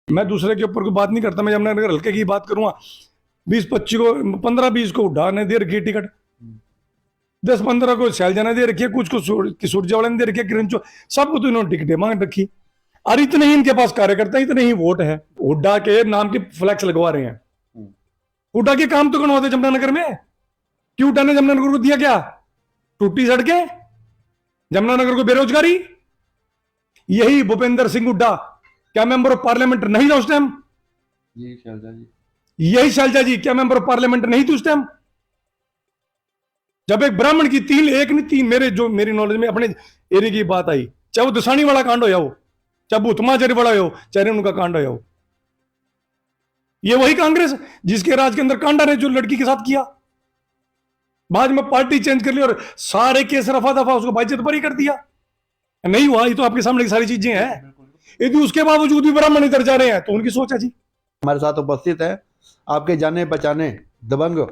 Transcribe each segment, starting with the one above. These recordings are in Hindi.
मैं दूसरे के ऊपर कोई बात नहीं करता। मैं यमुनानगर हल्के की बात करूंगा, 20-25 को 15-20 को हुड्डा ने दे रखी है टिकट, 10-15 को शैलजा ने दे रखी है, कुछ को सुरजेवाला ने दे रखी है, किरण चो, सबको तो इन्होंने टिकटें मांग रखी। और इतने ही इनके पास कार्यकर्ता, इतने ही वोट है, हुड्डा के नाम की फ्लैक्स लगवा रहे हैं। हुड्डा के काम तो करवाते जमुनानगर में, क्यों हुड्डा ने जमुनानगर को दिया क्या? टूटी सड़कें, जमुनानगर को बेरोजगारी। यही भूपेंद्र सिंह हुड्डा क्या मेंबर ऑफ पार्लियामेंट नहीं था उस टाइम? जी शैलजा जी, यही शैलजा जी क्या मेंबर ऑफ पार्लियामेंट नहीं थी उस टाइम? जब एक ब्राह्मण की एक नहीं तीन, मेरी नॉलेज में अपने एरिया की बात आई, चाहे वो दसानी वाला कांड हो, चाहे भूतमाचरी वाला हो, चाहे उनका कांड हो, ये वही कांग्रेस जिसके राज के अंदर कांडा ने जो लड़की के साथ किया, बाद में पार्टी चेंज कर ली और सारे केस रफा दफा उसको बाइज्जत बरी कर दिया। नहीं हुआ, ये तो आपके सामने की सारी चीजें हैं। यदि उसके बावजूद भी ब्राह्मण इधर जा रहे हैं तो उनकी सोच है जी। हमारे साथ उपस्थित है आपके जाने पहचाने दबंग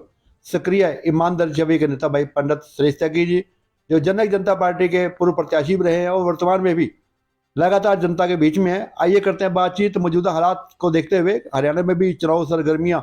सक्रिय ईमानदार छवि के नेता भाई पंडित सुरेश त्यागी जी, जो जनक जनता पार्टी के पूर्व प्रत्याशी भी रहे हैं और वर्तमान में भी लगातार जनता के बीच में है। आइए करते हैं बातचीत मौजूदा हालात को देखते हुए। हरियाणा में भी चुनाव सरगर्मियां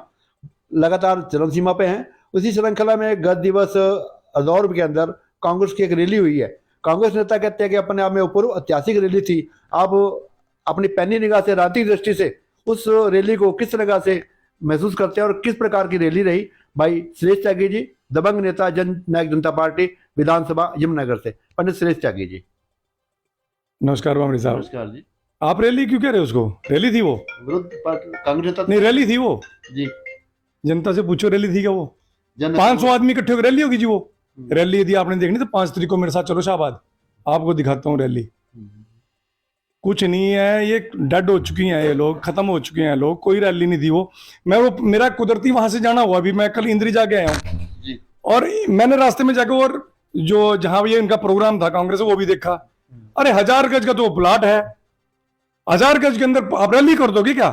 लगातार चरम सीमा पे हैं। उसी श्रृंखला में गत दिवस इंदौर के अंदर कांग्रेस की एक रैली हुई है। कांग्रेस नेता कहते हैं कि अपने आप में पूर्व ऐतिहासिक रैली थी। आप अपनी पैनी निगाह से, राजनीतिक दृष्टि से उस रैली को किस तरह से महसूस करते हैं और किस प्रकार की रैली रही? भाई सुरेश त्यागी जी, दबंग नेता जन नायक जनता पार्टी विधानसभा यमुनानगर से, पंडित सुरेश त्यागी जी। नमस्कार बामणी साहब। नमस्कार जी। आप रैली क्यों कह रहे हो? उसको रैली थी वो, विरुद्ध कांग्रेस नेता नहीं रैली थी वो जी। जनता से पूछो रैली थी क्या वो? जन 500 आदमी इकट्ठे होकर रैली होगी जी वो। रैली यदि आपने देखनी तो 5 तारीख को मेरे साथ चलो शाहबाद, आपको दिखाता हूँ रैली। कुछ नहीं है, ये डेड हो चुकी हैं, ये लोग खत्म हो चुके हैं लोग, कोई रैली नहीं थी वो। मेरा कुदरती वहां से जाना हुआ, अभी मैं कल इंद्री जाके आया हूँ जी। और मैंने रास्ते में जाके और जो जहां ये इनका प्रोग्राम था कांग्रेस वो भी देखा। अरे 1000 गज का तो प्लाट है, 1000 गज के अंदर आप रैली कर दोगे क्या?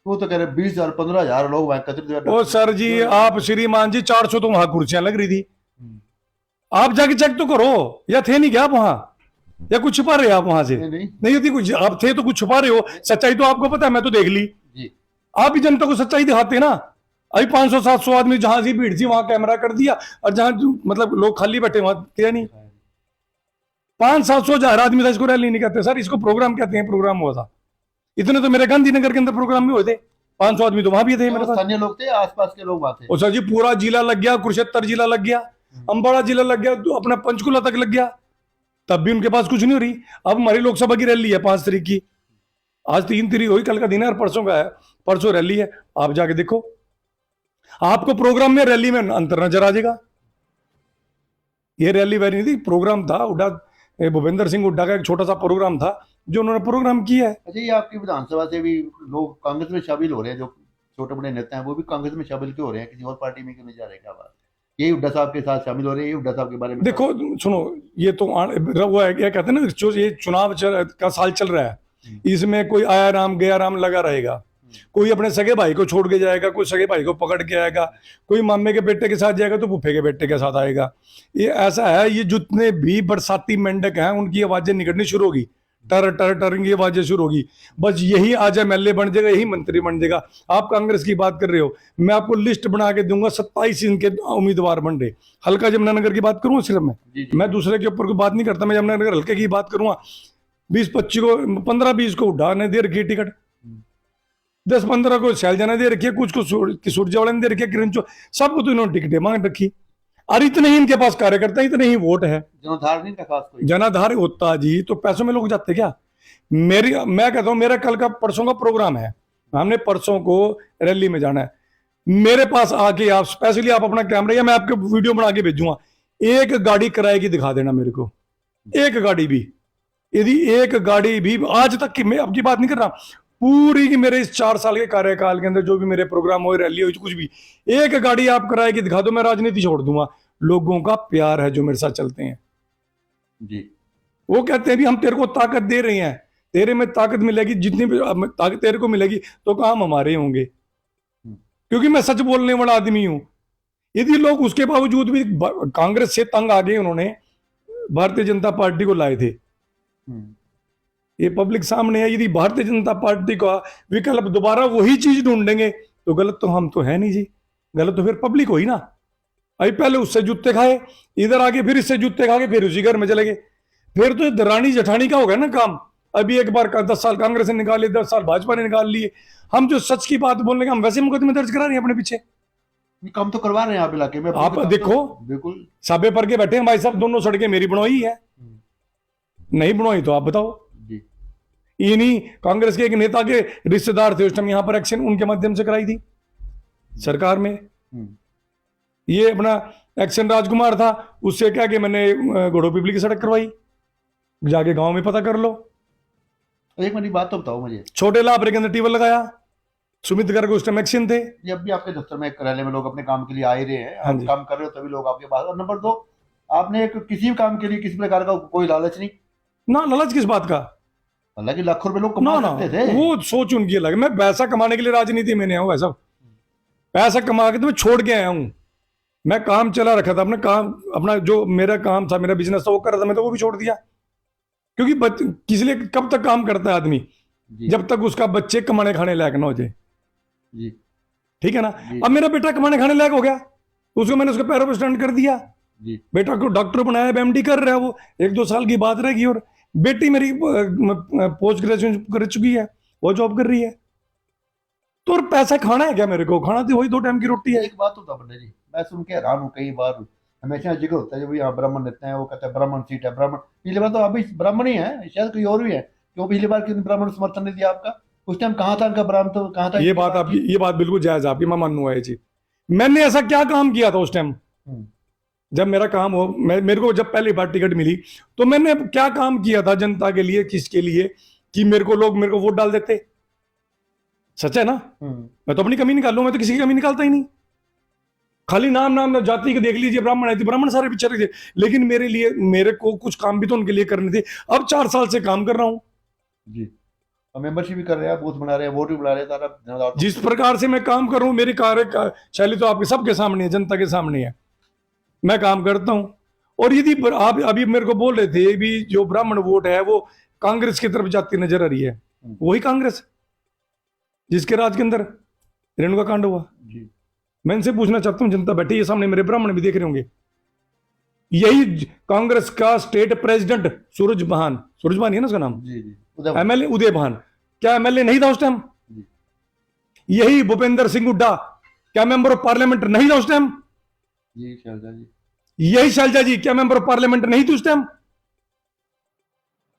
वो तो कह रहे 20,000 15,000 लोग वहां एकत्रित हुए। ओ सर जी, आप श्रीमान जी 400 तो वहां कुर्सियां लग रही थी, आप जाके चेक तो करो। या थे नहीं क्या आप वहां, या कुछ छुपा रहे आप वहां से? नहीं होती कुछ, आप थे तो कुछ छुपा रहे हो। सच्चाई तो आपको पता है, मैं तो देख ली। आप भी जनता को सच्चाई दिखाते ना। अभी 500-700 आदमी जहां से भीड़ थी वहां कैमरा कर दिया, और जहां मतलब लोग खाली बैठे वहां किया नहीं। 500-700 आदमी था, इसको रैली नहीं कहते सर, इसको प्रोग्राम कहते हैं। प्रोग्राम हुआ था इतने तो मेरे गांधीनगर के अंदर प्रोग्राम में हुए थे, 500 आदमी तो वहां भी थे मेरे साथ। स्थानीय लोग थे, आसपास के लोग वहां थे। और सर जी पूरा जिला लग गया, कुरुक्षेत्र जिला लग गया, अंबाला जिला लग गया, तो अपना पंचकुला तक लग गया, तब भी उनके पास कुछ नहीं हो रही। अब हमारी लोकसभा की रैली है 5 तारीख की, आज 3 तारीख हुई, कल का दिन है और परसों का है, परसों रैली है। आप जाके देखो, आपको प्रोग्राम में रैली में अंतर नजर आ जाएगा। ये रैली वैली नहीं थी, प्रोग्राम था हुड्डा, भूपेंद्र सिंह हुड्डा का एक छोटा सा प्रोग्राम था जो उन्होंने प्रोग्राम किया है। अच्छा, ये आपकी विधानसभा से भी लोग कांग्रेस में शामिल हो रहे हैं, जो छोटे बड़े नेता हैं वो भी कांग्रेस में शामिल क्यों हो रहे हैं? किसी और पार्टी में क्यों नहीं जा रहे? क्या बात? यही हुड्डा साहब के साथ शामिल हो रहे हैं, ये हुड्डा साहब के बारे में देखो सुनो, ये तो वो है, क्या कहते हैं ना, जो ये चुनाव का साल चल रहा है, इसमें कोई आया राम गया राम लगा रहेगा। कोई अपने सगे भाई को छोड़ के जाएगा, कोई सगे भाई को पकड़ के आएगा, कोई मामे के बेटे के साथ जाएगा तो फूफे के बेटे के साथ आएगा। ये ऐसा है, ये जितने भी बरसाती मेंढक हैं उनकी आवाजें निकलनी शुरू होगी, टर टर टर की आवाजें शुरू होगी। बस यही आज एमएलए बन जाएगा, यही मंत्री बन जाएगा। आप कांग्रेस की बात कर रहे हो, मैं आपको लिस्ट बना के दूंगा, 27 इनके उम्मीदवार बन रहे। हल्का यमुनानगर की बात करूँ सिर्फ मैं दूसरे के ऊपर कोई बात नहीं करता। मैं यमुनानगर हल्के की बात करूंगा, 20-25 को 15-20 को हुड्डा ने दे रखी टिकट, 10-15 को शैलजा ने दे रखी है, कुछ को सुरजेवाला ने दे रखी है, किरण चो, सबको तो इन्होंने टिकटें मांग रखी। और इतने ही इनके पास कार्यकर्ता, इतने ही वोट है। जनाधार नहीं था खास कोई? जनाधार होता जी तो पैसों में लोग जाते क्या? मैं कहता हूं, मेरा कल का परसों का प्रोग्राम है, हमने परसों को रैली में जाना है। मेरे पास आके आप स्पेशली आप अपना कैमरा, या मैं आपको वीडियो बना के भेजूंगा, एक गाड़ी किराए की दिखा देना मेरे को, एक गाड़ी भी। यदि एक गाड़ी भी आज तक की, मैं आपकी बात नहीं कर रहा, पूरी की मेरे इस 4 साल के कार्यकाल के अंदर जो भी मेरे प्रोग्राम हो, रैली हो, कुछ भी, एक गाड़ी आप किराए की दिखा दो, मैं राजनीति छोड़ दूंगा। लोगों का प्यार है जो मेरे साथ चलते हैं जी। वो कहते हैं भी हम तेरे को ताकत दे रहे हैं, तेरे में ताकत मिलेगी, जितनी भी ताकत तेरे को मिलेगी तो काम हमारे होंगे, क्योंकि मैं सच बोलने वाला आदमी हूं। यदि लोग उसके बावजूद भी कांग्रेस से तंग आ गए, उन्होंने भारतीय जनता पार्टी को लाए थे, ये पब्लिक सामने है। यदि भारतीय जनता पार्टी का विकल्प दोबारा वही चीज ढूंढेंगे तो गलत तो हम तो है नहीं जी, गलत तो फिर पब्लिक हुई ना। अभी पहले उससे जूते खाए, इधर आके फिर इससे जूते खा के फिर उसी घर में चले गए। फिर तो दरानी जठानी का हो गया ना काम। अभी एक बार का 10 साल कांग्रेस ने निकाल लिए, 10 साल भाजपा ने निकाल लिए। हम जो सच की बात बोलने का हम वैसे मुकदमे दर्ज करा रहे हैं अपने पीछे। ये काम तो करवा रहे हैं आप इलाके में, आप देखो, बिल्कुल साबे पर के बैठे हैं भाई साहब, दोनों सड़कें मेरी बनवाई है, नहीं बनवाई तो आप बताओ। जी। इन्हीं कांग्रेस के एक नेता के रिश्तेदार थे उस टाइम, यहां पर एक्शन उनके माध्यम से कराई थी सरकार में। ये अपना एक्शन राजकुमार था, उससे क्या कि मैंने घोड़ो पिपली की सड़क करवाई, जाके गांव में पता कर लो। एक मिनट बात तो बताओ मुझे, छोटे लाभरे के अंदर टीवल लगाया, सुमित गर्ग उस टाइम एक्शन थे। जब भी आपके दफ्तर में कार्यालय में लोग अपने काम के लिए आ ही रहे हैं, हाँ आप जी। काम कर रहे हो तभी लोग आपके पास। और नंबर 2, आपने एक किसी भी काम के लिए किसी प्रकार का कोई लालच नहीं। ना लालच किस बात का, हालांकि लाखों रुपए लोग ना कमा ना, सकते थे। वो सोच उनकी अलग। मैं पैसा कमाने के लिए राजनीति में नहीं आया हूं भाई साहब, पैसा कमा के तो मैं छोड़ के आया हूं। मैं काम चला रखा था अपना काम, अपना जो मेरा काम था, मेरा बिजनेस था वो कर रहा था, मैं तो वो भी छोड़ दिया। क्योंकि किस लिए कब तक काम करता है आदमी, जी। जब तक उसका बच्चे कमाने खाने लायक ना हो जाए। जी। ठीक है ना। जी। अब मेरा बेटा कमाने खाने लायक हो गया, उसको मैंने उसके पैरों पर स्टैंड कर दिया। जी। बेटा को डॉक्टर बनाया, एमडी कर रहा है वो, 1-2 साल की बात रहेगी। और बेटी मेरी पोस्ट ग्रेजुएशन कर चुकी है, वो जॉब कर रही है। तो और पैसा खाना है क्या मेरे को, खाना तो वही 2 टाइम की रोटी है। एक बात होता पंडित जी, मैं सुन के हैरान हूँ कई बार। हमेशा जिक्र होता है जब यहाँ ब्राह्मण रहते हैं, वो कहते हैं ब्राह्मण सीट है, ब्राह्मण। पिछली बार तो अभी ब्राह्मण ही है, शायद कोई और भी है, क्यों पिछली बार क्यों ब्राह्मण समर्थन नहीं दिया आपका? उस टाइम कहाँ था उनका ब्राह्मण, तो कहाँ था? ये बात आपकी, ये बात बिल्कुल जायज आपकी, मैं मानूंगा ये चीज। मैंने ऐसा क्या काम किया था उस टाइम जब मेरा काम हो, मेरे को जब पहली बार टिकट मिली तो मैंने क्या काम किया था जनता के लिए, किसके लिए, कि मेरे को लोग मेरे को वोट डाल देते। सच है ना। मैं तो अपनी कमी निकालूं, मैं तो किसी की कमी निकालता ही नहीं। खाली नाम जाति के देख लीजिए, ब्राह्मण है तो ब्राह्मण सारे पीछे रख दिए, लेकिन मेरे लिए, मेरे को कुछ काम भी तो उनके लिए करने थे। अब 4 साल से काम कर रहा हूं जी। मेंबरशिप भी कर रहे हैं, बूथ बना रहे हैं, वोट भी बना रहे हैं, सारा जिस प्रकार से मैं काम कर रहा हूं, मेरी कार्य शैली तो आपके सबके सामने है, जनता के सामने है, मैं काम करता हूं। और यदि आप अभी मेरे को बोल रहे थे भी जो ब्राह्मण वोट है वो कांग्रेस की तरफ जाती नजर आ रही है, वही कांग्रेस जिसके राज के अंदर रेणुका कांड हुआ। जी। मैं इनसे पूछना चाहता हूं, जनता बैठी है सामने, मेरे ब्राह्मण भी देख रहे होंगे, यही कांग्रेस का स्टेट प्रेसिडेंट सूरज भान ही है ना उसका नाम, जी। जी। एमएलए उदय भान, क्या एमएलए नहीं था उस टाइम? यही भूपेंद्र सिंह हुड्डा क्या मेंबर ऑफ पार्लियामेंट नहीं था उस टाइम? जी। शैलजा जी। यही शैलजा जी क्या मेंबर ऑफ पार्लियामेंट नहीं थी उस टाइम?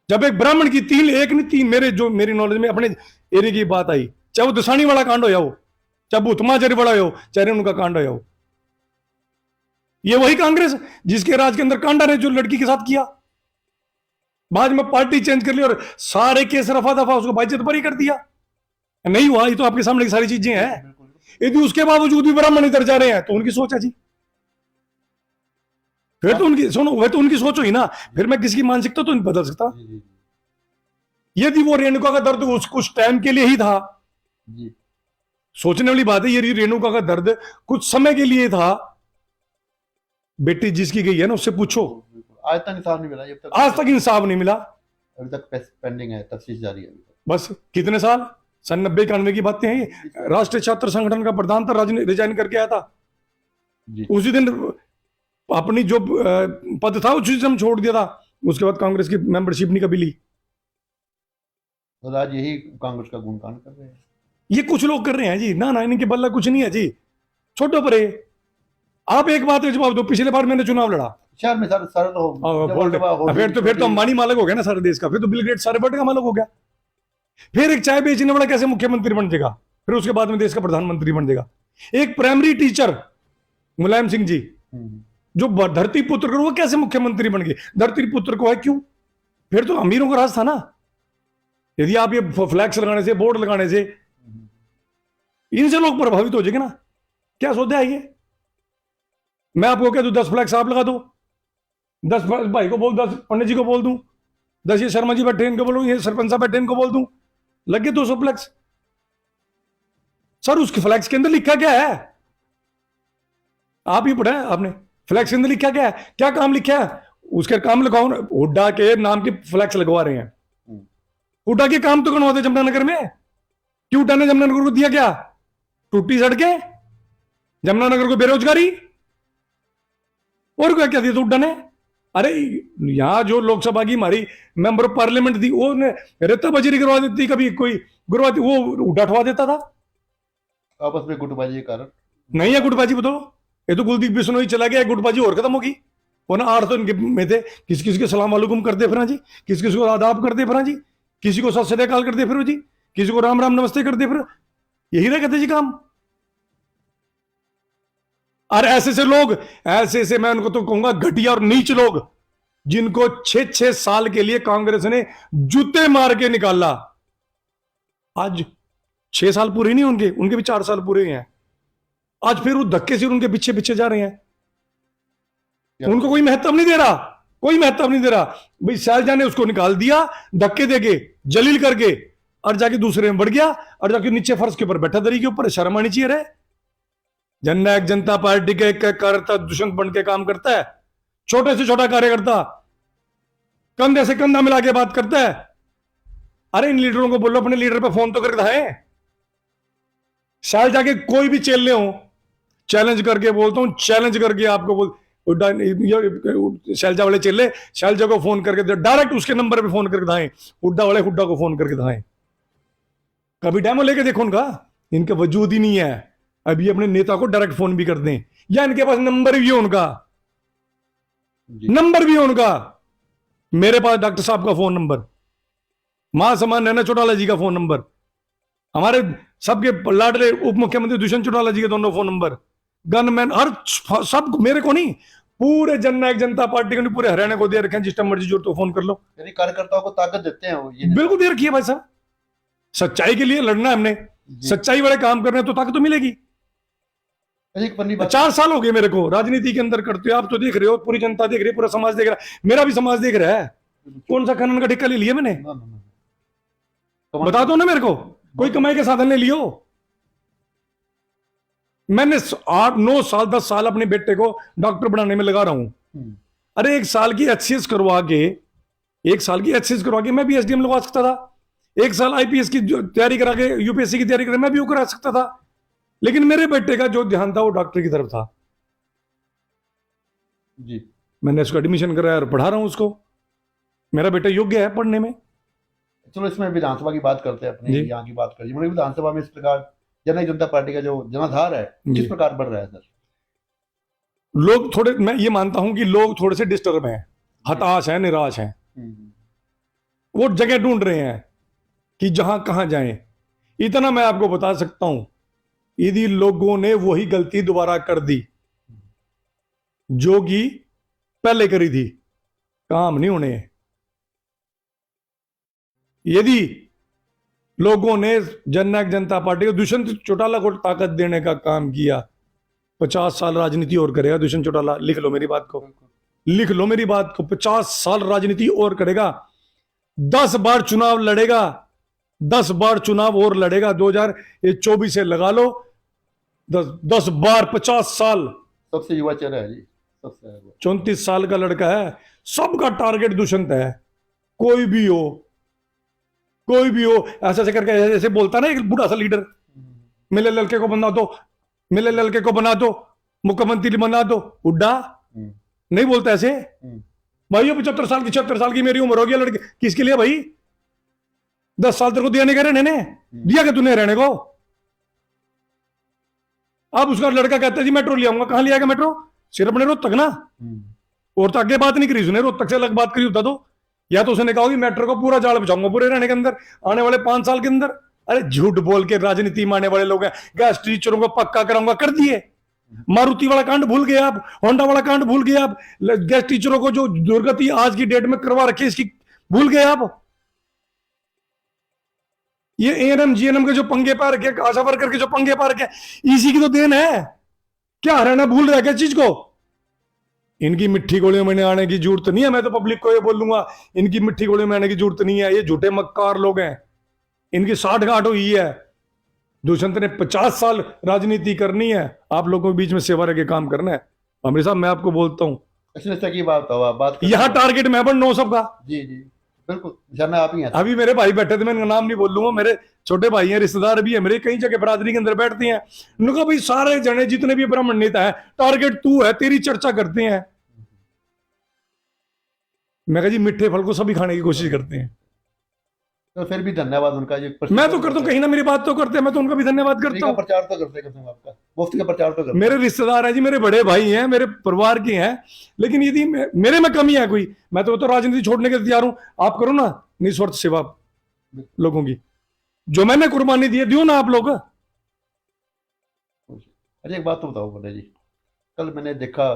जब एक ब्राह्मण की एक नहीं 3, मेरी नॉलेज में अपने एरिया की बात आई, चाहे वो दुसानी वाला कांड हो, चाहे भूतमा वाला हो, चाहे उनका कांड हो, ये वही कांग्रेस जिसके राज के अंदर कांडा ने जो लड़की के साथ किया, बाद में पार्टी चेंज कर ली और सारे केस रफा दफा उसको बाइज्जत बरी कर दिया। नहीं हुआ, ये तो आपके सामने की सारी चीजें हैं। यदि उसके बावजूद भी ब्राह्मण इधर जा रहे हैं तो उनकी सोच है जी, फिर तो उनकी सुनो, वह तो उनकी सोच हुई ना, फिर मैं किसकी मानसिकता तो नहीं बदल सकता। यदि वो रेणुका का दर्द कुछ टाइम के लिए ही था, जी। सोचने वाली बात है, ये रेणुका का दर्द कुछ समय के लिए था। बेटी जिसकी गई है ना उससे पूछो, आज तक इंसाफ नहीं मिला, आज तक इंसाफ नहीं मिला, अभी तक पेंडिंग है, तफ्तीश जारी है। बस कितने साल, सन 90-91 की बातें हैं। राष्ट्रीय छात्र संगठन का प्रधान था, रिजाइन करके आया था जी। उसी दिन, अपनी जो पद था उसी दिन छोड़ दिया था। उसके बाद कांग्रेस की मेंबरशिप नहीं कभी ली। और आज यही कांग्रेस का गुणगान कर रहे हैं, ये कुछ लोग कर रहे हैं जी, ना इनके बल्ला कुछ नहीं है जी, छोटो पर है। आप एक बात का जवाब दो, पिछले बार मैंने चुनाव लड़ा शहर में सारे तो फिर तो अंबानी मालिक हो गया ना सारे देश का, फिर तो बिल गेट्स सारे वर्ल्ड का मालिक हो गया। फिर एक चाय बेचने वाला कैसे मुख्यमंत्री बन जाएगा, फिर उसके बाद में देश का प्रधानमंत्री बन जाएगा। एक प्राइमरी टीचर मुलायम सिंह जी जो धरती पुत्र को, वो कैसे मुख्यमंत्री बन गए? धरती पुत्र को है क्यों? फिर तो अमीरों का राज था ना। यदि आप ये फ्लैक्स लगाने से, बोर्ड लगाने से, इनसे लोग प्रभावित हो जाएंगे ना। क्या सोचते हैं ये? मैं आपको कह दूं 10 फ्लैक्स आप लगा दो, 10 भाई को बोल, 10 पंडित जी को बोल दूं, 10 ये शर्मा जी बैठे इनको बोलूं, ये सरपंच साहब बैठे इनको बोल दूं, लगे 200 फ्लैक्स। सर उसके फ्लैक्स के अंदर लिखा क्या है? आप ही पढ़ा है आपने, फ्लैक्स के अंदर लिखा क्या है, क्या काम लिखा है? उसके काम लिखाओ। हुड्डा के नाम की फ्लैक्स लगवा रहे हैं, हुड्डा के काम तो करवाते जमुनानगर में। क्यों हुड्डा ने जमुनानगर को दिया क्या? टूटी सड़कें, जमुनानगर को बेरोजगारी, और क्या क्या दिया था हुड्डा ने? अरे यहां जो लोकसभा की हमारी मेंबर ऑफ पार्लियामेंट थी, वो रेता बजरी करवा देती, कभी कोई गुरवाती, वो हुड्डा उठवा देता था। आपस में गुटबाजी के कारण नहीं है गुटबाजी, बताओ। ये तो कुलदीप बिश्नोई चला गया, गुटबाजी और खत्म होगी। वो ना 8 तो इनके में थे, किस किस के सलाम वालेकुम करते फिर जी, किस किस को आदाब करते फिर जी, किसी को सत श्री अकाल करते फिर जी, किसी को राम राम नमस्ते करते फिर, यही रह कहते जी काम। और ऐसे से लोग, ऐसे मैं उनको तो कहूंगा घटिया और नीच लोग, जिनको 6-6 साल के लिए कांग्रेस ने जूते मार के निकाला। आज 6 साल पूरे नहीं उनके, उनके भी 4 साल पूरे हैं। आज फिर वो धक्के से उनके पीछे पीछे जा रहे हैं। उनको कोई महत्व नहीं दे रहा, कोई महत्व नहीं दे रहा। भाई शैलजा ने उसको निकाल दिया धक्के देके, जलील करके, और जाके दूसरे में बढ़ गया, और जाके नीचे फर्श के ऊपर बैठा, दरी के ऊपर। शर्म आनी चाहिए रे। जननायक जनता पार्टी के कार्यकर्ता दुष्यंत बन के काम करता है, छोटे से छोटा कार्यकर्ता कंधे से कंधा मिला के बात करता है। अरे इन लीडरों को बोलो अपने लीडर पे फोन तो करके दिखाएं। शैलजा के कोई भी चेले हो, चैलेंज करके बोलता हूं, चैलेंज करके आपको बोल, शैलजा वाले चेले शैलजा को फोन करके डायरेक्ट उसके नंबर पे फोन करके दिखाएं, हुड्डा वाले हुड्डा को फोन करके दिखाएं। कभी डेमो लेके देखो उनका, इनका वजूद ही नहीं है। अभी अपने नेता को डायरेक्ट फोन भी कर दें, या इनके पास नंबर भी है उनका, नंबर भी है उनका। मेरे पास डॉक्टर साहब का फोन नंबर, महासमान नैना चौटाला जी का फोन नंबर, हमारे सबके लाडले उप मुख्यमंत्री दुष्यंत चौटाला जी के दोनों फोन नंबर, गनमैन, हर सब मेरे को नहीं, पूरे जननायक जनता पार्टी को नहीं, पूरे हरियाणा को दे रखे हैं। जिस टाइम मर्जी जो तो फोन कर लो। यानी कार्यकर्ताओं को ताकत देते हैं वो, ये बिल्कुल दे रखी है भाई साहब। सच्चाई के लिए लड़ना है हमने, सच्चाई वाले काम करने तो ताकत तो मिलेगी। 4 साल हो गए मेरे को राजनीति के अंदर करते हो, आप तो देख रहे हो, पूरी जनता देख रही है, पूरा समाज देख रहा है, मेरा भी समाज देख रहा है। कौन सा खनन का ठेका ले लिया मैंने? बता दो ना मेरे को, कोई कमाई के साधन ले लियो। मैंने 8-9 साल 10 साल अपने बेटे को डॉक्टर बनाने में लगा रहा हूं। अरे 1 साल की एचसीएस करवा के, 1 साल की एचसीएस करवा के मैं भी एसडीएम लगवा सकता था। 1 साल आईपीएस की तैयारी करा के, यूपीएससी की तैयारी करा मैं भी वो करा सकता था। लेकिन मेरे बेटे का जो ध्यान था वो डॉक्टर की तरफ था जी। मैंने उसको एडमिशन कराया और पढ़ा रहा हूं उसको। मेरा बेटा योग्य है पढ़ने में। चलो इसमें विधानसभा की बात करते हैं, अपने यहाँ की बात करिए। मतलब विधानसभा में इस प्रकार जननायक जनता पार्टी का जो जनाधार है किस प्रकार बढ़ रहा है सर? लोग थोड़े, मैं ये मानता हूं कि लोग थोड़े से डिस्टर्ब हैं, हताश हैं, निराश हैं। वो जगह ढूंढ रहे हैं कि जहां कहां जाएं। इतना मैं आपको बता सकता हूं, यदि लोगों ने वही गलती दोबारा कर दी जो कि पहले करी थी, काम नहीं होने। यदि लोगों ने जननायक जनता पार्टी को, दुष्यंत चौटाला को ताकत देने का काम किया, 50 साल राजनीति और करेगा दुष्यंत चौटाला। लिख लो मेरी बात को, लिख लो मेरी बात को, 50 साल राजनीति और करेगा, 10 बार चुनाव लड़ेगा, 10 बार चुनाव और लड़ेगा। 2024 से लगा लो 10 बार, 50 साल। सबसे युवा चेहरा है जी, सबसे 34 साल का लड़का है। सबका टारगेट दुष्यंत है। कोई भी हो ऐसा ऐसे करके, ऐसे बोलता ना एक बूढ़ा सा लीडर, मेरे लड़के को बना दो, मेरे लड़के को बना दो, मुख्यमंत्री बना दो। हुड्डा नहीं बोलता ऐसे भाई। 75 साल की 76 साल की मेरी उम्र हो गई, लड़के किसके लिए भाई? 10 साल तेरे को दिया नहीं कह रहे, दिया क्या तूने रहने को? अब उसका लड़का कहता है जी मेट्रो ले आऊंगा। कहां ले आएगा मेट्रो? सिर्फ अपने रोहतक ना, और तो आगे बात नहीं करी उसने, रोहतक से अलग बात करी होता तो, या तो उसने कहा कि मेट्रो को पूरा जाल बिछाऊंगा पूरे रहने के अंदर आने वाले 5 साल के अंदर। अरे झूठ बोल के राजनीति में आने वाले लोग हैं। गैस टीचरों को पक्का कराऊंगा, कर दिए। मारुति वाला कांड भूल गए आप, होंडा वाला कांड भूल गए आप, गैस टीचरों को जो दुर्गति आज की डेट में करवा रखी इसकी भूल गए आप। ये एएनएम जीएनएम के जो पंगे पा रखे, आशा वर्कर के जो पंगे पा रखे, इसी की तो देन है। क्या हरियाणा भूल रहा है क्या चीज को? इनकी मिट्टी गोलियों में आने की जरूरत नहीं है। मैं तो पब्लिक को ये बोलूंगा, इनकी मिट्टी गोलियों में आने की जरूरत नहीं है। ये झूठे मक्कार लोग हैं, इनकी 60 गांठ हुई है। दुष्यंत ने 50 साल राजनीति करनी है, आप लोगों के बीच में सेवा के काम करना है। अमृत साहब मैं आपको बोलता हूं, की बात यहां टारगेट मैं बन 9 सबका जी जी, बिल्कुल निशाना आप ही हैं। अभी मेरे भाई बैठे थे, मैं इनका नाम नहीं बोल लूंगा, मेरे छोटे भाई हैं, रिश्तेदार भी है मेरे, कई जगह बरादरी के अंदर बैठते हैं। उन्होंने कहा भाई सारे जने जितने भी ब्राह्मण नेता है, टारगेट तू है, तेरी चर्चा करते हैं। मैं कहा जी मीठे फल को सभी खाने की कोशिश करते हैं। तो फिर भी धन्यवाद उनका जो मैं तो करता हूँ, कहीं ना मेरी बात तो करते हैं, मैं तो उनका भी धन्यवाद करता हूँ। प्रचार तो करते हैं आपका, मुफ्त का प्रचार तो करते मेरे रिश्तेदार हैं जी, मेरे बड़े भाई हैं, मेरे परिवार के हैं, लेकिन यदि मेरे में कमी है कोई, मैं तो राजनीति छोड़ने के लिए तैयार हूं। आप करो ना निस्वार्थ सेवा लोगों की, जो मैंने कुर्बानी दी है दियो ना आप लोग। अच्छा एक बात तो बताओ बोले जी, कल मैंने देखा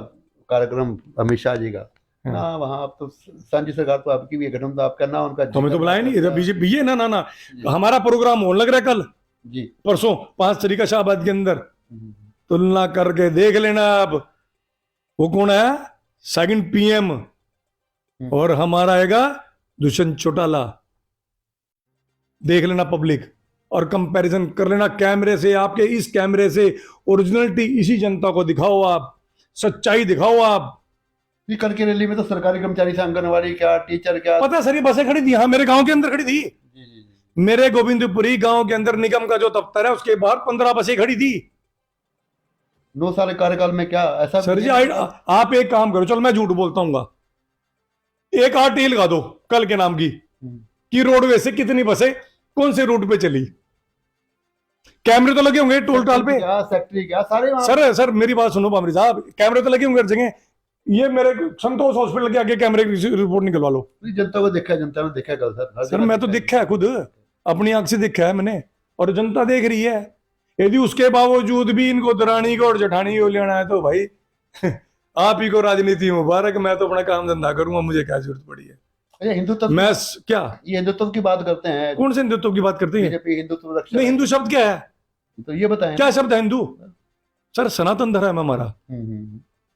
कार्यक्रम अमित शाह जी का ना, वहाँ आप तो सांझी सरकार तो आपकी भी है गठन, तो आपका ना उनका तो हमें तो बुलाया नहीं, इधर बीजेपी ये ना ना ना जी। हमारा प्रोग्राम होने लग रहा है कल जी परसों 5 तारीख का शाहबाद के अंदर, तुलना करके देख लेना आप। वो कौन है, सेकंड पीएम, और हमारा आएगा दुष्यंत चौटाला। देख लेना पब्लिक, और कंपैरिजन कर लेना कैमरे से, आपके इस कैमरे से ओरिजिनलिटी इसी जनता को दिखाओ, आप सच्चाई दिखाओ आप। ये कल की रैली में तो सरकारी कर्मचारी से आंगनवाड़ी क्या, टीचर क्या, पता सर ये बसें खड़ी थी, हाँ मेरे गांव के अंदर खड़ी थी। जी जी जी। मेरे गोविंदपुरी गांव के अंदर निगम का जो दफ्तर है उसके बाहर 15 बसें खड़ी थी। 9 साल कार्यकाल में क्या ऐसा सर जी आप एक काम करो, चलो मैं झूठ बोलता हूँ, एक आरटीआई लगा दो कल के नाम की कि रोडवे से कितनी बसें कौन से रूट पे चली। कैमरे तो लगे होंगे टोल टाल पे, क्या सेक्रेटरी क्या सारे वहाँ सर मेरी बात सुनो बामरी साहब, कैमरे तो लगे होंगे हर जगह। ये मेरे संतोष हॉस्पिटल के आगे कैमरे की रिपोर्ट निकलवा लो। जनता को देखा, जनता ने देखा कल सर मैं तो देखा है, खुद अपनी आंख से देखा है मैंने, और जनता देख रही है। यदि उसके बावजूद भी इनको दरानी को और जेठानी को लेना है तो भाई आप ही को राजनीति मुबारक, मैं तो अपना काम धंधा करूंगा, मुझे क्या जरूरत पड़ी है। अच्छा हिंदुत्व, मैं क्या ये हिंदुत्व की बात करते हैं, कौन से हिंदुत्व की बात करते हैं? बीजेपी हिंदुत्व रक्षा नहीं, हिंदू शब्द क्या है, तो ये बताएं क्या शब्द है हिंदू? सर सनातन धर्म है हमारा।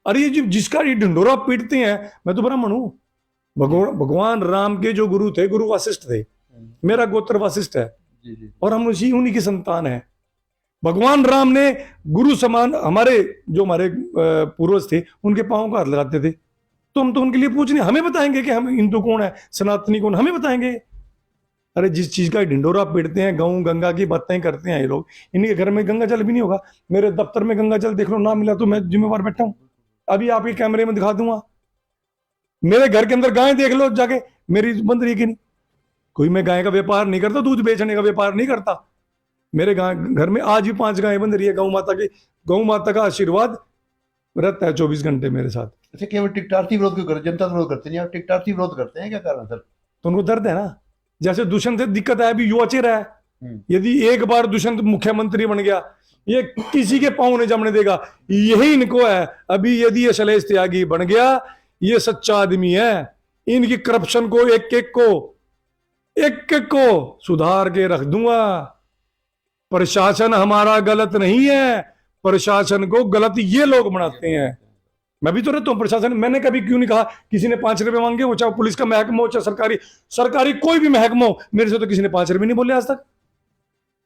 अरे ये जिसका ये ढिंडोरा पीटते हैं, मैं तो ब्राह्मण हूं। भगवान राम के जो गुरु थे, गुरु वशिष्ठ थे, मेरा गोत्र वशिष्ठ है, और हम उन्हीं की संतान है। भगवान राम ने गुरु समान, हमारे जो हमारे पूर्वज थे उनके पांव का हाथ लगाते थे, तो हम तो उनके लिए पूछ नहीं, हमें बताएंगे कि हम हिंदू कौन है, सनातनी कौन, हमें बताएंगे? अरे जिस चीज का ढिंडोरा पीटते हैं, गऊ गंगा की बातें करते हैं ये लोग, इनके घर में गंगा जल भी नहीं होगा। मेरे दफ्तर में गंगा जल देख लो, ना मिला तो मैं जिम्मेवार बैठा हूं, अभी आपके कैमरे में दिखा दूंगा। मेरे घर के अंदर गाय देख लो जाके, मेरी बंद रही कि नहीं। कोई मैं गाय का व्यापार नहीं करता, दूध बेचने का व्यापार नहीं करता। मेरे घर में आज भी 5 गायें बंद रही है। गौ माता का आशीर्वाद रहता है 24 घंटे मेरे साथ। अच्छा केवल टिकटार्थी विरोध क्यों करते, जनता विरोध करते नहीं, आप टिकटार्थी विरोध करते हैं, क्या कारण सर? तो उनको दर्द है ना, जैसे दुष्यंत से दिक्कत है, अभी युवा चेहरा है, यदि एक बार दुष्यंत मुख्यमंत्री बन गया, ये किसी के पांव नहीं जमने देगा, यही इनको है। अभी यदि ये शैलेश त्यागी बन गया, ये सच्चा आदमी है, इनकी करप्शन को एक एक को सुधार के रख दूंगा। प्रशासन हमारा गलत नहीं है, प्रशासन को गलत ये लोग बनाते हैं। मैं भी तो रहता हूं प्रशासन, मैंने कभी क्यों नहीं कहा किसी ने 5 रुपए मांगे, वो चाहे पुलिस का महकमा हो, चाहे सरकारी कोई भी महकमा हो, मेरे से तो किसी ने 5 रुपए नहीं बोले आज तक,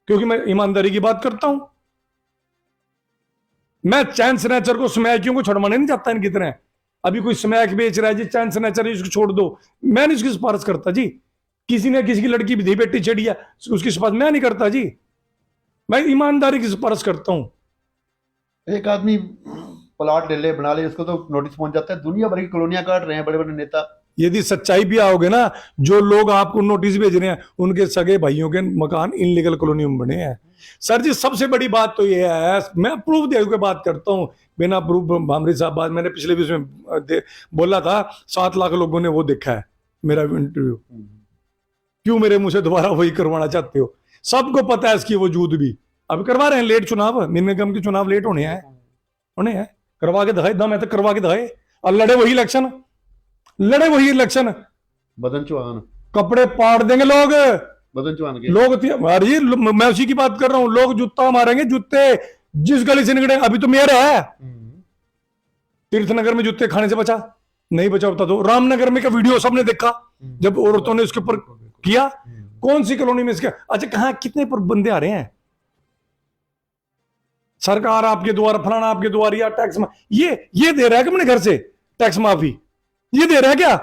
क्योंकि मैं ईमानदारी की बात करता हूं। मैं चैन स्नैचर को, स्मैकियों को छुड़वाने नहीं चाहता इनकी तरह। अभी कोई स्मैक बेच रहा है जी, चैन स्नैचर इसको छोड़ दो, मैं नहीं उसकी सिफारिश करता जी। किसी ने किसी की लड़की भी धी बेटी चढ़ी है, उसकी सिफारिश मैं नहीं करता जी, मैं ईमानदारी की सिफारिश करता हूं। एक आदमी प्लॉट ले ले, बना ले, उसको तो नोटिस पहुंच जाता है। दुनिया भर की कॉलोनियां काट रहे हैं बड़े बड़े नेता। यदि सच्चाई भी आओगे ना, जो लोग आपको नोटिस भेज रहे हैं उनके सगे भाइयों के मकान इनलीगल कॉलोनी में बने हैं। सर जी सबसे बड़ी बात तो ये है, मैं प्रूफ दे के बात करता हूं, बिना प्रूफ भामरी साहब बात, मैंने पिछले भी उसमें बोला था, 7 लाख लोगों ने वो देखा है मेरा इंटरव्यू। क्यों मेरे मुंह से दोबारा वही करवाना चाहते हो? सबको पता है इसकी वजूद भी। अब करवा रहे हैं लेट चुनाव, निगम के चुनाव लेट होने हैं, करवा के दिखाए, दम है तो करवा के दिखाए, और लड़े वही इलेक्शन। बदन चौहान कपड़े पाड़ देंगे लोग, बदन चौहान के लोग। अरे मैं उसी की बात कर रहा हूं, लोग जूता मारेंगे, जूते जिस गली से निकले। अभी तो मेयर है तीर्थनगर में जूते खाने से बचा नहीं, बचा होता तो रामनगर में का वीडियो सबने देखा, जब औरतों ने उसके ऊपर किया। कौन सी कॉलोनी में इसके, अच्छा कहां कितने पर बंदे आ रहे हैं? सरकार आपके द्वारा, फलाना आपके द्वारा, या टैक्स ये दे रहा है कि अपने घर से टैक्स माफी, ये दे रहा है क्या?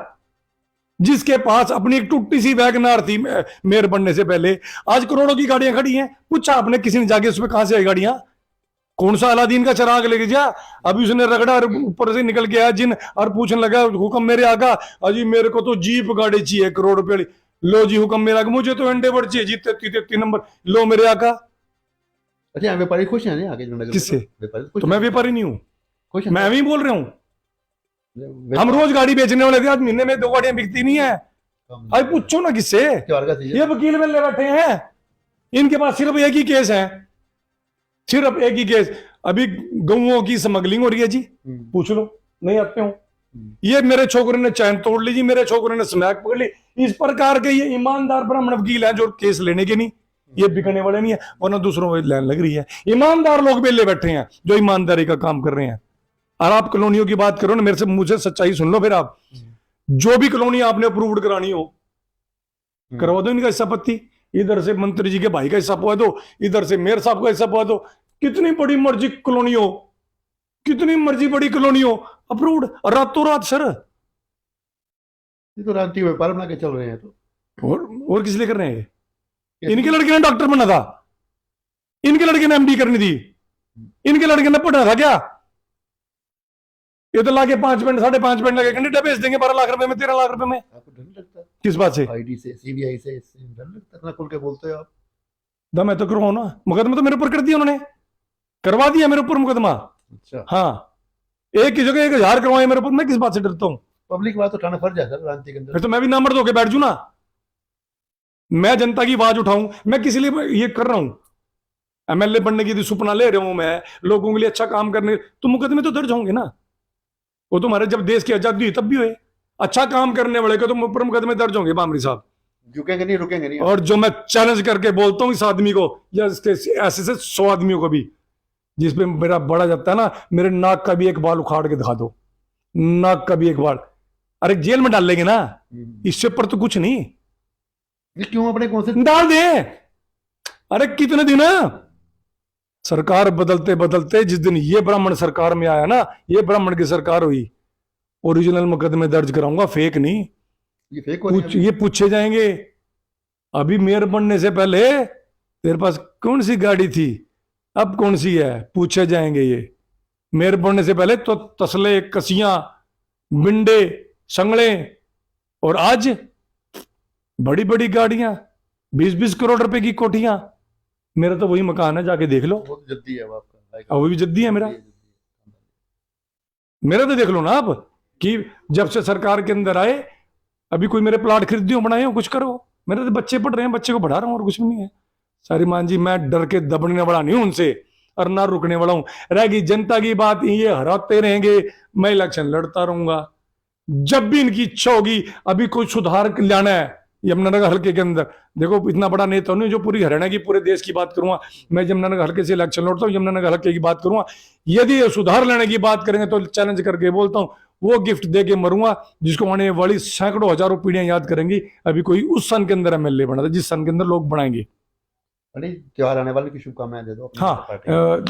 जिसके पास अपनी एक टूटी सी वैगनार थी मेयर बनने से पहले, आज करोड़ों की गाड़ियां खड़ी हैं। पूछा आपने किसी ने जाके उसमें कहां से आई गाड़ियां? कौन सा अलादीन का चिराग लेके जा? अभी उसने रगड़ा और ऊपर से निकल के आया जिन और पूछने लगा हुक्म मेरे आका, अजी मेरे को तो जीप गाड़ी चाहिए करोड़ रुपए वाली। लो जी हुक्म मेरा, मुझे तो एंडेवर चाहिए जी 33 नंबर। लो मेरे आका। अच्छा, व्यापारी खुश हैं नहीं आगे जुड़ने किससे? व्यापारी खुश तो मैं व्यापारी नहीं हूं, खुश हैं? मैं भी बोल रहा हूं। हम रोज गाड़ी बेचने वाले थे, आज महीने में 2 गाड़ियां बिकती नहीं है। आज पूछो ना किससे? त्योहार का सीजन ये वकील मिलने बैठे हैं, इनके पास सिर्फ एक ही केस है, सिर्फ एक ही केस। अभी गऊओं की स्मगलिंग हो रही है जी, पूछ लो, नहीं आते हो। ये मेरे छोकरे ने चैन तोड़ ली जी, मेरे छोकरे ने स्मैक पकड़ ली। इस प्रकार के ये ईमानदार ब्राह्मण वकील हैं जो केस लेने के नहीं, ये बिकने वाले नहीं है, वरना दूसरों में लाइन लग रही है। ईमानदार लोग बेले बैठे हैं जो ईमानदारी का काम कर रहे हैं। और आप कॉलोनियों की बात करो ना, मेरे से मुझे सच्चाई सुन लो। फिर आप जो भी कॉलोनी आपने अप्रूव्ड करानी हो करवा दो, इनका हिस्सा पत्ती। इधर से मंत्री जी के भाई का हिस्सा पवा दो, इधर से मेयर साहब का हिस्सा पवा दो। कितनी बड़ी मर्जी कॉलोनी हो, कितनी मर्जी बड़ी कॉलोनी हो, अप्रूव्ड रातों रात सर। ये तो रांती व्यापार बना के चल रहे हैं। तो और किस लिए कर रहे हैं? इनके लड़के ने डॉक्टर बनना था, इनके लड़के ने एमडी करनी थी, इनके लड़के ने पढ़ना था क्या? ये तो लाके 5 मिनट 5.5 मिनट लगे कैंडिडेट भेज देंगे 12 लाख रुपए में, 13 लाख रुपए में। आपको डर नहीं लगता किस बात से? आईडी से, सीबीआई से, इससे डर लगता है? इतना खुल के बोलते हो आप। दा मैं तो करवाऊं ना, मुकदमा तो मेरे ऊपर कर दिया उन्होंने, करवा दिया मेरे ऊपर मुकदमा। अच्छा, हाँ, एक की जगह 1000 करवाए मेरे ऊपर, मैं किस बात से डरता हूँ? पब्लिक बात उठाना फर्ज है सर रांती के फिर अंदर। तो मैं भी नंबर दो के बैठ जू ना, मैं जनता की आवाज उठाऊं। मैं किसी लिए ये कर रहा हूं, एमएलए बनने की सुपना ले रहा हूं मैं, लोगों के लिए अच्छा काम करने, तो मुकदमे तो दर्ज होंगे ना। वो तुम्हारे जब देश की आजादी हुई तब भी हुए, अच्छा काम करने वाले को तो ऊपर मुकदमे दर्ज होंगे बामरी साहब। झुकेंगे नहीं, रुकेंगे नहीं। और जो मैं चैलेंज करके बोलता हूं इस आदमी को या इसके ऐसे से 100 आदमियों को भी, जिसपे मेरा बड़ा जाता है ना, मेरे नाक का भी एक बाल उखाड़ के दिखा दो, नाक का भी एक बाल। अरे जेल में डाल लेंगे ना, इससे ऊपर तो कुछ नहीं। ये क्यों अपने कौन से डाल दे। अरे कितने दिन सरकार बदलते बदलते, जिस दिन ये ब्राह्मण सरकार में आया ना, ये ब्राह्मण की सरकार हुई, ओरिजिनल मुकदमे दर्ज कराऊंगा, फेक नहीं। ये फेक हो रहे हैं ये पूछे जाएंगे, अभी मेयर बनने से पहले तेरे पास कौन सी गाड़ी थी, अब कौन सी है, पूछे जाएंगे ये। मेयर बनने से पहले तो तसले, कसियां, बिंडे, संगड़े, और आज बड़ी बड़ी गाड़ियां, 20-20 करोड़ रुपए की कोठियां। मेरा तो वही मकान है, जाके देख लो। बहुत जद्दी है वो आपका। अब वो भी जद्दी है मेरा, मेरा तो देख लो ना आप, कि जब से सरकार के अंदर आए, अभी कोई मेरे प्लाट खरीदे हो, बनाए हो, कुछ करो। मेरे तो बच्चे पढ़ रहे हैं, बच्चे को पढ़ा रहा हूं, और कुछ भी नहीं है। सारी मान जी, मैं डर के दबने वाला नहीं हूं उनसे, और ना रुकने वाला हूं। रहेगी जनता की बात, ये हराते रहेंगे, मैं इलेक्शन लड़ता रहूंगा जब भी इनकी इच्छा होगी। अभी कोई सुधार लाना है यमुनानगर हल्के के अंदर, देखो इतना बड़ा नेता नहीं जो पूरी हरियाणा की, पूरे देश की बात करूंगा। मैं यमुनानगर हल्के से इलेक्शन लड़ता हूं, यमुनानगर हल्के की बात करूंगा। यदि ये सुधार लाने की बात करेंगे तो चैलेंज करके बोलता हूं, वो गिफ्ट दे के मरूंगा जिसको आने वाली सैकड़ों हजारों पीढ़ियां याद करेंगी। अभी कोई उस सन के अंदर एमएलए बना था जिस सन के अंदर लोग बनाएंगे। त्योहार आने वाले की शुभकामनाएं दे दो। हाँ,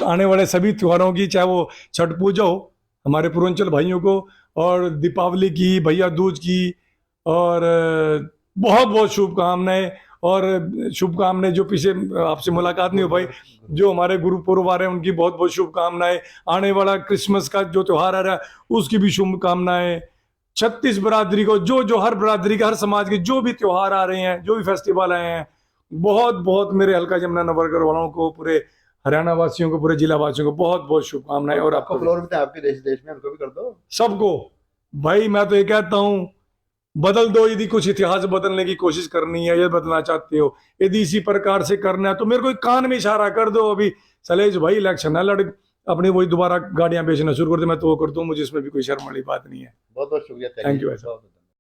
आने वाले सभी त्योहारों की, चाहे वो छठ पूजा हो हमारे पूर्वांचल भाइयों को, और दीपावली की, भैया दूज की, और बहुत बहुत शुभकामनाएं। और शुभकामनाएं जो पीछे आपसे मुलाकात नहीं हो भाई, जो हमारे गुरु पूर्व आ रहे हैं उनकी बहुत बहुत शुभकामनाएं। आने वाला क्रिसमस का जो त्योहार आ रहा है उसकी भी शुभकामनाएं। 36 बरादरी को, जो हर बरादरी का, हर समाज के जो भी त्योहार आ रहे हैं, जो भी फेस्टिवल आए हैं, बहुत बहुत मेरे हल्का यमुनानगर वालों को, पूरे हरियाणा वासियों को, पूरे जिला वासियों को बहुत बहुत शुभकामनाएं। और आपको फ्लोर में आपके देश में उनको भी कर दो सबको। भाई मैं तो ये कहता हूं, बदल दो। यदि कुछ इतिहास बदलने की कोशिश करनी है, ये बदलना चाहते हो, यदि इसी प्रकार से करना है, तो मेरे को कान में इशारा कर दो। अभी सलेज भाई इलेक्शन है, लड़ अपनी वही दोबारा गाड़ियां बेचना शुरू कर दे, मैं तो वो कर दूं, मुझे इसमें भी कोई शर्म वाली बात नहीं है। बहुत बहुत शुक्रिया। Thank you.